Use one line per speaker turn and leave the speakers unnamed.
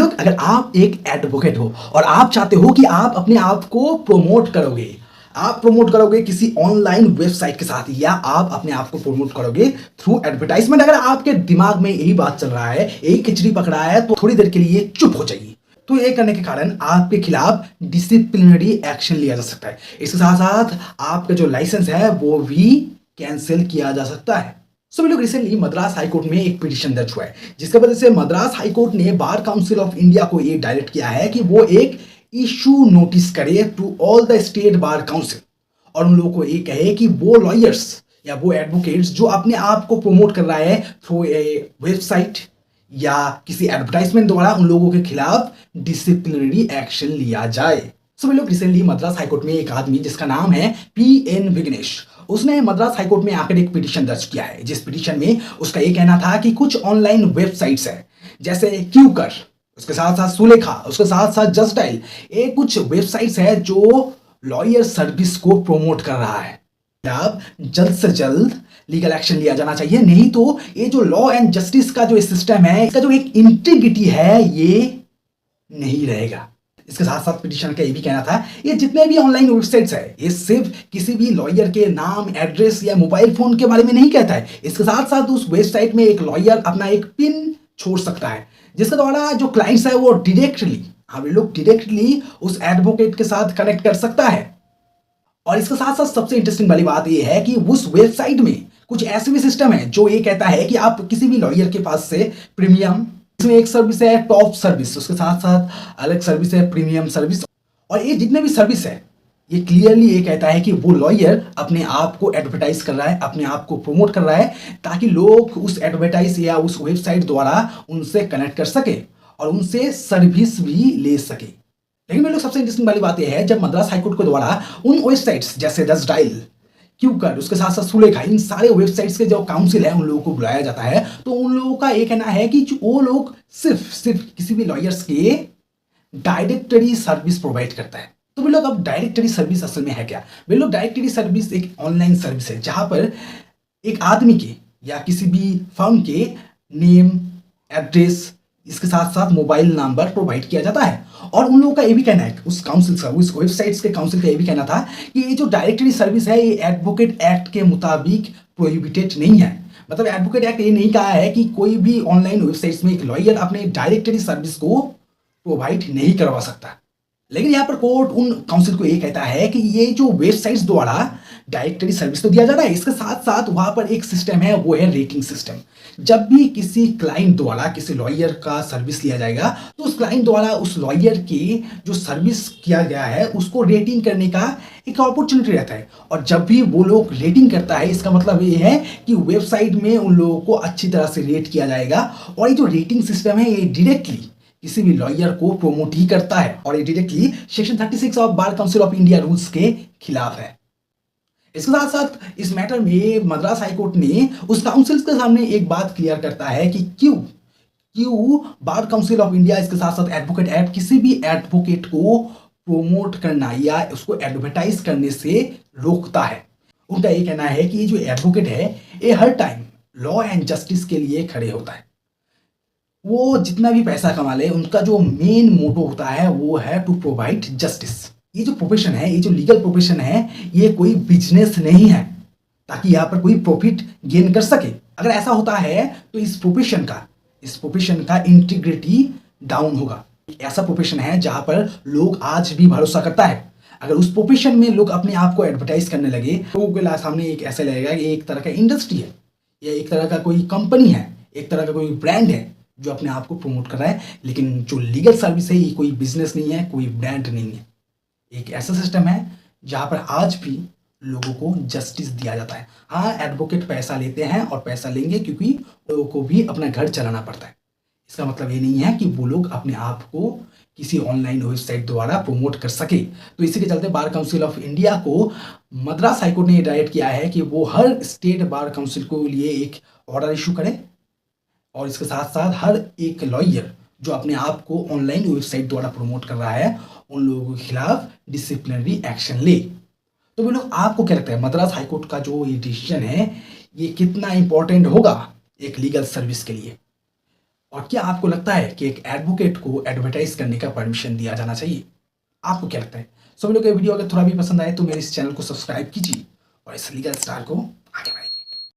लोग, अगर आप एक एडवोकेट हो और आप चाहते हो कि आप अपने आप को प्रमोट करोगे किसी ऑनलाइन वेबसाइट के साथ, या आप अपने आप को प्रमोट करोगे थ्रू एडवर्टाइजमेंट, अगर आपके दिमाग में यही बात चल रहा है, यही खिचड़ी पकड़ा है, तो थोड़ी देर के लिए चुप हो जाइए। तो ये करने के कारण आपके खिलाफ डिसिप्लिनरी एक्शन लिया जा सकता है। इसके साथ साथ आपका जो लाइसेंस है वो भी कैंसिल किया जा सकता है। सो लोग, रिसेंटली मद्रास हाईकोर्ट में एक पिटीशन दर्ज हुआ है, जिसके वजह से मद्रास हाईकोर्ट ने बार काउंसिल ऑफ इंडिया को ये डायरेक्ट किया है कि वो एक इशू नोटिस करे to all the state bar council, और उन लोगों को ये कहे कि वो लॉयर्स या वो एडवोकेट्स जो अपने आप को प्रमोट कर रहा है थ्रू ए वेबसाइट या किसी एडवर्टाइजमेंट द्वारा, उन लोगों के खिलाफ डिसिप्लिनरी एक्शन लिया जाए। सो लोग, रिसेंटली मद्रास हाईकोर्ट में एक आदमी जिसका नाम है पी.एन. विघ्नेश, उसने मद्रास हाईकोर्ट में आकर एक पिटीशन दर्ज किया है, जिस पिटीशन में उसका ये कहना था कि कुछ ऑनलाइन वेबसाइट्स है जैसे क्यूकर, उसके साथ साथ सुलेखा, उसके साथ साथ जस्ट डायल, ये कुछ वेबसाइट्स है जो लॉयर सर्विस को प्रमोट कर रहा है। अब जल्द से जल्द लीगल एक्शन लिया जाना चाहिए, नहीं तो ये जो लॉ एंड जस्टिस का जो सिस्टम है, इसका जो एक इंटीग्रिटी है, ये नहीं रहेगा। इसके साथ साथ पिटीशन का ये भी कहना था, ये जितने भी ऑनलाइन वेबसाइट्स है, ये सिर्फ किसी भी लॉयर के नाम, एड्रेस या मोबाइल फोन के बारे में नहीं कहता है। इसके साथ साथ उस वेबसाइट में एक लॉयर अपना एक पिन छोड़ सकता है, जिसके द्वारा जो क्लाइंट्स है वो डायरेक्टली उस एडवोकेट के साथ कनेक्ट कर सकता है। और इसके साथ साथ सबसे इंटरेस्टिंग वाली बात यह है कि उस वेबसाइट में कुछ ऐसे भी सिस्टम है जो ये कहता है कि आप किसी भी लॉयर के पास से प्रीमियम, इसमें एक सर्विस है टॉप सर्विस, उसके साथ साथ अलग सर्विस है प्रीमियम सर्विस, और ये जितने भी सर्विस है, ये क्लियरली ये कहता है कि वो लॉयर अपने आप को एडवर्टाइज कर रहा है, अपने आप को प्रमोट कर रहा है, ताकि लोग उस एडवर्टाइज या उस वेबसाइट द्वारा उनसे कनेक्ट कर सके और उनसे सर्विस भी ले सके। लेकिन मेरे लोग, सबसे इंटरेस्टिंग वाली बात यह है, जब मद्रास हाईकोर्ट के द्वारा उन वेबसाइट्स जैसे जस्ट डायल, क्यूकर, उसके साथ साथ सुलेखा, इन सारे वेबसाइट्स के जो काउंसिल है उन लोगों को बुलाया जाता है, तो उन लोगों का ये कहना है कि वो लोग सिर्फ किसी भी लॉयर्स के डायरेक्टरी सर्विस प्रोवाइड करता है। तो वे लोग, अब डायरेक्टरी सर्विस असल में है क्या? वे लोग, डायरेक्टरी सर्विस एक ऑनलाइन सर्विस है जहां पर एक आदमी के या किसी भी फर्म के नेम, एड्रेस, इसके साथ साथ मोबाइल नंबर प्रोवाइड किया जाता है। और उन लोगों का ये भी कहना है, उस काउंसिल का, उस वेबसाइट्स के काउंसिल का ये भी कहना था कि ये जो डायरेक्टरी सर्विस है, ये एडवोकेट एक्ट के मुताबिक प्रोहिबिटेड नहीं है। मतलब एडवोकेट एक्ट ये नहीं कहा है कि कोई भी ऑनलाइन वेबसाइट्स में एक लॉयर अपने डायरेक्टरी सर्विस को प्रोवाइड नहीं करवा सकता। लेकिन यहाँ पर कोर्ट उन काउंसिल को ये कहता है कि ये जो वेबसाइट्स द्वारा डायरेक्टरी सर्विस तो दिया जा रहा है, इसके साथ साथ वहां पर एक सिस्टम है, वो है रेटिंग सिस्टम। जब भी किसी क्लाइंट द्वारा किसी लॉयर का सर्विस लिया जाएगा, तो उस क्लाइंट द्वारा उस लॉयर की जो सर्विस किया गया है उसको रेटिंग करने का एक अपॉर्चुनिटी रहता है। और जब भी वो लोग रेटिंग करता है, इसका मतलब ये है कि वेबसाइट में उन लोगों को अच्छी तरह से रेट किया जाएगा। और ये जो रेटिंग सिस्टम है, ये डायरेक्टली किसी भी लॉयर को प्रमोट ही करता है, और ये directly section 36 of bar council of India rules के खिलाफ है। इसके साथ साथ इस मैटर में मद्रास हाईकोर्ट ने उस काउंसिल के सामने एक बात क्लियर करता है कि क्यों बार काउंसिल ऑफ इंडिया, इसके साथ साथ एडवोकेट एक्ट, किसी भी एडवोकेट को प्रमोट करना या उसको एडवर्टाइज करने से रोकता है। उनका ये कहना है कि ये जो एडवोकेट है, ये हर टाइम लॉ एंड जस्टिस के लिए खड़े होता है। वो जितना भी पैसा कमा ले, उनका जो मेन मोटो होता है वो है टू प्रोवाइड जस्टिस। ये जो प्रोफेशन है, ये जो लीगल प्रोफेशन है, ये कोई बिजनेस नहीं है ताकि यहाँ पर कोई प्रॉफिट गेन कर सके। अगर ऐसा होता है तो इस प्रोफेशन का इंटीग्रिटी डाउन होगा। ऐसा प्रोफेशन है जहां पर लोग आज भी भरोसा करता है। अगर उस प्रोफेशन में लोग अपने आप को एडवर्टाइज करने लगे, लोगों के सामने एक ऐसा लगेगा कि एक तरह का इंडस्ट्री है, या एक तरह का कोई कंपनी है, एक तरह का कोई ब्रांड है जो अपने आप को प्रमोट कर रहा है। लेकिन जो लीगल सर्विस है, ये कोई बिजनेस नहीं है, कोई ब्रांड नहीं है। एक ऐसा सिस्टम है जहां पर आज भी लोगों को जस्टिस दिया जाता है। हाँ, एडवोकेट पैसा लेते हैं और पैसा लेंगे क्योंकि लोगों को भी अपना घर चलाना पड़ता है। इसका मतलब ये नहीं है कि वो लोग अपने आप को किसी ऑनलाइन वेबसाइट द्वारा प्रमोट कर सके। तो इसी के चलते बार काउंसिल ऑफ इंडिया को मद्रास हाईकोर्ट ने डायरेक्ट किया है कि वो हर स्टेट बार काउंसिल को लिए एक ऑर्डर इशू करे, और इसके साथ साथ हर एक लॉयर जो अपने आप को ऑनलाइन वेबसाइट द्वारा प्रमोट कर रहा है, उन लोगों के खिलाफ डिसिप्लिनरी एक्शन ले। तो वो लोग, आपको क्या लगता है, मद्रास हाईकोर्ट का जो ये डिसीजन है, ये कितना इंपॉर्टेंट होगा एक लीगल सर्विस के लिए? और क्या आपको लगता है कि एक एडवोकेट को एडवर्टाइज करने का परमिशन दिया जाना चाहिए? आपको क्या लगता है? सभी लोग ये वीडियो अगर थोड़ा भी पसंद आए तो मेरे इस चैनल को सब्सक्राइब कीजिए और इस लीगल स्टार को आगे बढ़ाइए।